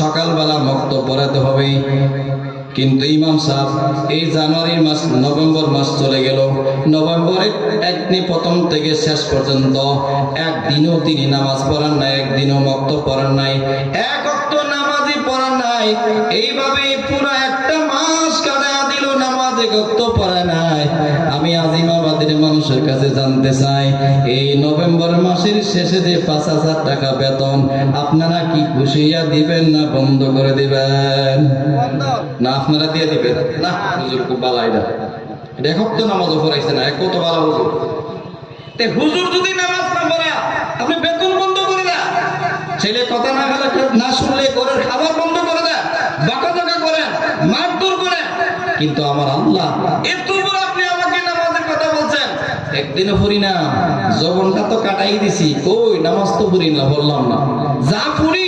সকালবেলা মক্তব পড়াতে হবে। কিন্তু ইমাম সাহেব এই জানুয়ারির মাস, নভেম্বর মাস চলে গেল, নভেম্বরের একদিন প্রথম থেকে শেষ পর্যন্ত একদিনও তিনি নামাজ পড়ান নাই, একদিনও মক্তব পড়ান নাই, এক ওয়াক্ত নামাজই পড়ান নাই। এইভাবে পুরো একটা মাস কাটায়া দিল, নামাজ এক ওয়াক্ত পড়ে নাই। আমি আজিমাবাদের মানুষের কাছে জানতে চাই, এই নভেম্বর মাসের শেষে যে 5,000 টাকা বেতন আপনারা কি খুশিয়া দিবেন না বন্ধ করে দিবেন? না আপনারা দিয়ে দিবেন না? হুজুর খুব ভালো, এটা দেখো তো নামাজও পড়াইছে না, কত ভালো হুজুর। হুজুর যদি নামাজ না পড়া আপনি বেতন বন্ধ করে দেন, ছেলে কথা না গেলে না শুনলে ঘরের খাবার বন্ধ করে দেন, বকাঝকা করেন, মারধর করেন, কিন্তু আমার আল্লাহ এত বড় আপনি আমাকে নামাজের কথা বলছেন, একদিনও পড়ি না, জবনটা তো কাটাই দিছি, কই নামাজ তো পড়ি না, বললাম না, যা পড়ি